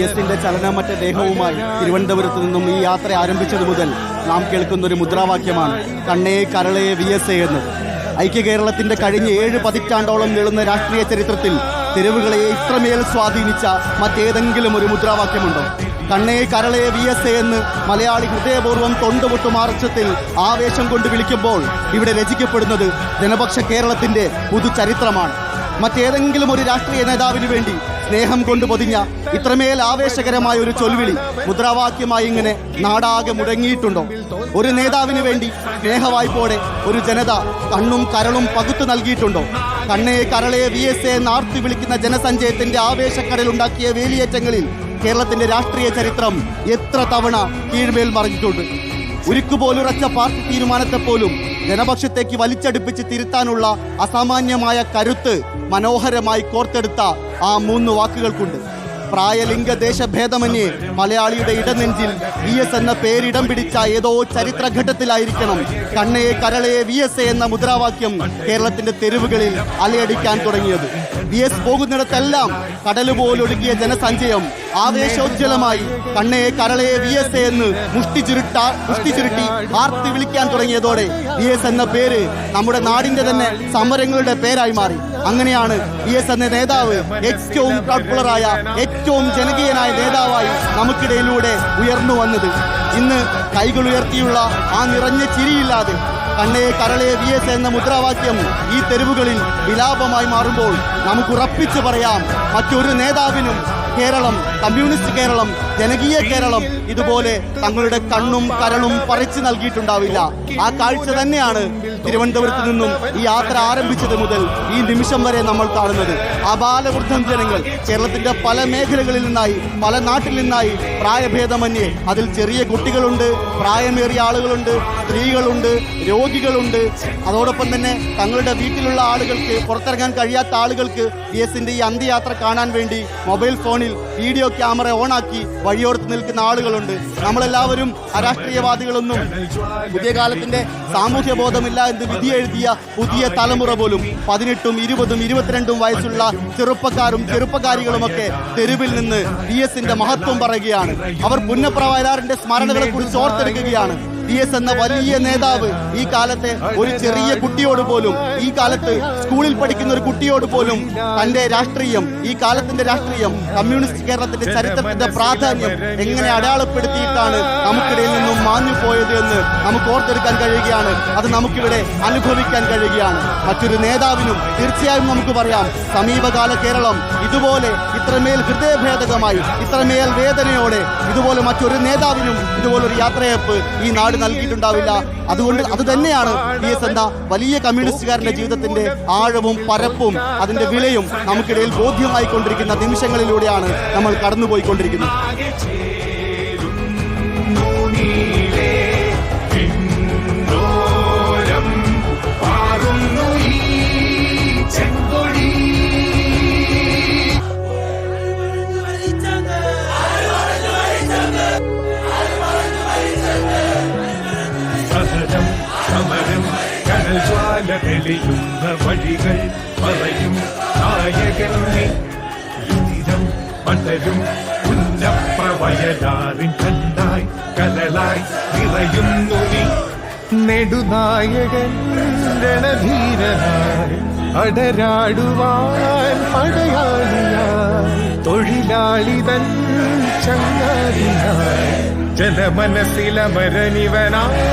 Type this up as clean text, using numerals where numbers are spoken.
എസിന്റെ ചലനമറ്റ ദേഹവുമായി തിരുവനന്തപുരത്ത് നിന്നും ഈ യാത്ര ആരംഭിച്ചത് മുതൽ നാം കേൾക്കുന്ന ഒരു മുദ്രാവാക്യമാണ് കണ്ണേ കരളേ VSA എന്ന്. ഐക്യ കേരളത്തിന്റെ കഴിഞ്ഞ 7 പതിറ്റാണ്ടോളം നീളുന്ന രാഷ്ട്രീയ ചരിത്രത്തിൽ തെരുവുകളെ ഇത്രമേൽ സ്വാധീനിച്ച മറ്റേതെങ്കിലും ഒരു മുദ്രാവാക്യമുണ്ടോ? കണ്ണേ കരളേ VSA എന്ന് മലയാളി ഹൃദയപൂർവ്വം തൊണ്ടുപൊട്ടുമാർച്ചത്തിൽ ആവേശം കൊണ്ട് വിളിക്കുമ്പോൾ ഇവിടെ രചിക്കപ്പെടുന്നത് ജനപക്ഷ കേരളത്തിന്റെ പുതുചരിത്രമാണ്. മറ്റേതെങ്കിലും ഒരു രാഷ്ട്രീയ നേതാവിന് വേണ്ടി സ്നേഹം കൊണ്ട് പൊതിഞ്ഞ ഇത്രമേൽ ആവേശകരമായ ഒരു ചൊൽവിളി മുദ്രാവാക്യമായി ഇങ്ങനെ നാടാകെ മുടങ്ങിയിട്ടുണ്ടോ? ഒരു നേതാവിന് വേണ്ടി സ്നേഹവായ്പോടെ ഒരു ജനത കണ്ണും കരളും പകുത്തു നൽകിയിട്ടുണ്ടോ? കണ്ണേ കരളേ VSA എന്ന് ആർത്തി വിളിക്കുന്ന ജനസഞ്ചയത്തിന്റെ ആവേശക്കടലുണ്ടാക്കിയ വേലിയേറ്റങ്ങളിൽ കേരളത്തിന്റെ രാഷ്ട്രീയ ചരിത്രം എത്ര തവണ കീഴ്മേൽ മറിഞ്ഞിട്ടുണ്ട്. ഉരുക്കുപോലുറച്ച പാർട്ടി തീരുമാനത്തെപ്പോലും ജനപക്ഷത്തേക്ക് വലിച്ചടുപ്പിച്ച് തിരുത്താനുള്ള അസാമാന്യമായ കരുത്ത് മനോഹരമായി കോർത്തെടുത്ത ആ 3 വാക്കുകൾക്കുണ്ട്. പ്രായലിംഗ ദേശഭേദമന്യേ മലയാളിയുടെ ഇടനെഞ്ചിൽ VS എന്ന പേരിടം പിടിച്ച ഏതോ ചരിത്രഘട്ടത്തിലായിരിക്കണം കണ്ണേ കരളേ VSA എന്ന മുദ്രാവാക്യം കേരളത്തിന്റെ തെരുവുകളിൽ അലയടിക്കാൻ തുടങ്ങിയത്. VS പോകുന്നിടത്തെല്ലാം കടലുപോലൊഴുകിയ ജനസഞ്ചയം ആവേശോജ്വലമായി കണ്ണേ കരളേ VSA എന്ന് മുഷ്ടി ചുരുട്ടി ആർത്തി വിളിക്കാൻ തുടങ്ങിയതോടെ VS എന്ന പേര് നമ്മുടെ നാടിന്റെ തന്നെ സമരങ്ങളുടെ പേരായി മാറി. അങ്ങനെയാണ് VS എന്ന നേതാവ് ഏറ്റവും പോപ്പുലറായ ഏറ്റവും ജനകീയനായ നേതാവായി നമുക്കിടയിലൂടെ ഉയർന്നു വന്നത്. ഇന്ന് കൈകൾ ഉയർത്തിയുള്ള ആ നിറഞ്ഞ ചിരിയില്ലാതെ കണ്ണേ കരളേ VSA എന്ന മുദ്രാവാക്യം ഈ തെരുവുകളിൽ വിലാപമായി മാറുമ്പോൾ നമുക്കുറപ്പിച്ചു പറയാം, മറ്റൊരു നേതാവിനും കേരളം, കമ്മ്യൂണിസ്റ്റ് കേരളം, ജനകീയ കേരളം ഇതുപോലെ തങ്ങളുടെ കണ്ണും കരളും പറിച്ചു നൽകിയിട്ടുണ്ടാവില്ല. ആ കാഴ്ച തന്നെയാണ് തിരുവനന്തപുരത്ത് നിന്നും ഈ യാത്ര ആരംഭിച്ചത് മുതൽ ഈ നിമിഷം വരെ നമ്മൾ കാണുന്നത്. ആബാലവൃദ്ധം ജനങ്ങൾ കേരളത്തിന്റെ പല മേഖലകളിൽ നിന്നായി, പല നാട്ടിൽ നിന്നായി പ്രായഭേദമന്യേ, അതിൽ ചെറിയ കുട്ടികളുണ്ട്, പ്രായമേറിയ ആളുകളുണ്ട്, സ്ത്രീകളുണ്ട്, രോഗികളുണ്ട്. അതോടൊപ്പം തന്നെ തങ്ങളുടെ വീട്ടിലുള്ള ആളുകൾക്ക്, പുറത്തിറങ്ങാൻ കഴിയാത്ത ആളുകൾക്ക് VSന്റെ ഈ അന്ത്യയാത്ര കാണാൻ വേണ്ടി മൊബൈൽ ഫോണിൽ വീഡിയോ ക്യാമറ ഓണാക്കി വഴിയോർത്ത് നിൽക്കുന്ന ആളുകളുണ്ട്. നമ്മളെല്ലാവരും അരാഷ്ട്രീയവാദികളൊന്നും പുതിയ കാലത്തിന്റെ സാമൂഹ്യ ബോധമില്ല എന്ന് വിധി എഴുതിയ പുതിയ തലമുറ പോലും 18ഉം 20ഉം 22ഉം വയസ്സുള്ള ചെറുപ്പക്കാരും ചെറുപ്പക്കാരികളുമൊക്കെ തെരുവിൽ നിന്ന് VSന്റെ മഹത്വം പറയുകയാണ്. അവർ പുന്നപ്ര വയലാറിന്റെ സ്മരണകളെ കുറിച്ച് ഓർത്തെടുക്കുകയാണ്. VS എന്ന വലിയ നേതാവ് ഈ കാലത്തെ ഒരു ചെറിയ കുട്ടിയോട് പോലും, ഈ കാലത്ത് സ്കൂളിൽ പഠിക്കുന്ന ഒരു കുട്ടിയോട് പോലും തന്റെ രാഷ്ട്രീയം, ഈ കാലത്തിന്റെ രാഷ്ട്രീയം, കമ്മ്യൂണിസ്റ്റ് കേരളത്തിന്റെ ചരിത്രത്തിന്റെ പ്രാധാന്യം എങ്ങനെ അടയാളപ്പെടുത്തിയിട്ടാണ് നമുക്കിടയിൽ നിന്നും മാഞ്ഞു പോയത് എന്ന് നമുക്ക് ഓർത്തെടുക്കാൻ കഴിയുകയാണ്. അത് നമുക്കിവിടെ അനുഭവിക്കാൻ കഴിയുകയാണ്. മറ്റൊരു നേതാവിനും തീർച്ചയായും നമുക്ക് പറയാം, സമീപകാല കേരളം ഇതുപോലെ ഇത്രമേൽ ഹൃദയഭേദകമായി, ഇത്രമേൽ വേദനയോടെ ഇതുപോലെ മറ്റൊരു നേതാവിനും ഇതുപോലൊരു യാത്രയപ്പ് ഈ നാട് നൽകിയിട്ടുണ്ടാവില്ല. അതുകൊണ്ട് അത് തന്നെയാണ് VS എന്ന വലിയ കമ്മ്യൂണിസ്റ്റുകാരന്റെ ജീവിതത്തിന്റെ ആഴവും പരപ്പും അതിന്റെ വിലയും നമുക്കിടയിൽ ബോധ്യമായി കൊണ്ടിരിക്കുന്ന നിമിഷങ്ങളിലൂടെയാണ് നമ്മൾ കടന്നുപോയിക്കൊണ്ടിരിക്കുന്നത്. തെളിയുന്ന വഴികൾ പറയും നായകൻ രുതിരം പടരും ഉന്നപ്രവയലാറിൻ കണ്ടായി കരളായി നിറയുന്നു നീ നെടുനായകൻ രണധീരനായി അടരാടുവാൻ പടയാളിയായി തൊഴിലാളിതൻ ചങ്ങാതിയായി ജനമനസ്സിലമരനിവനായി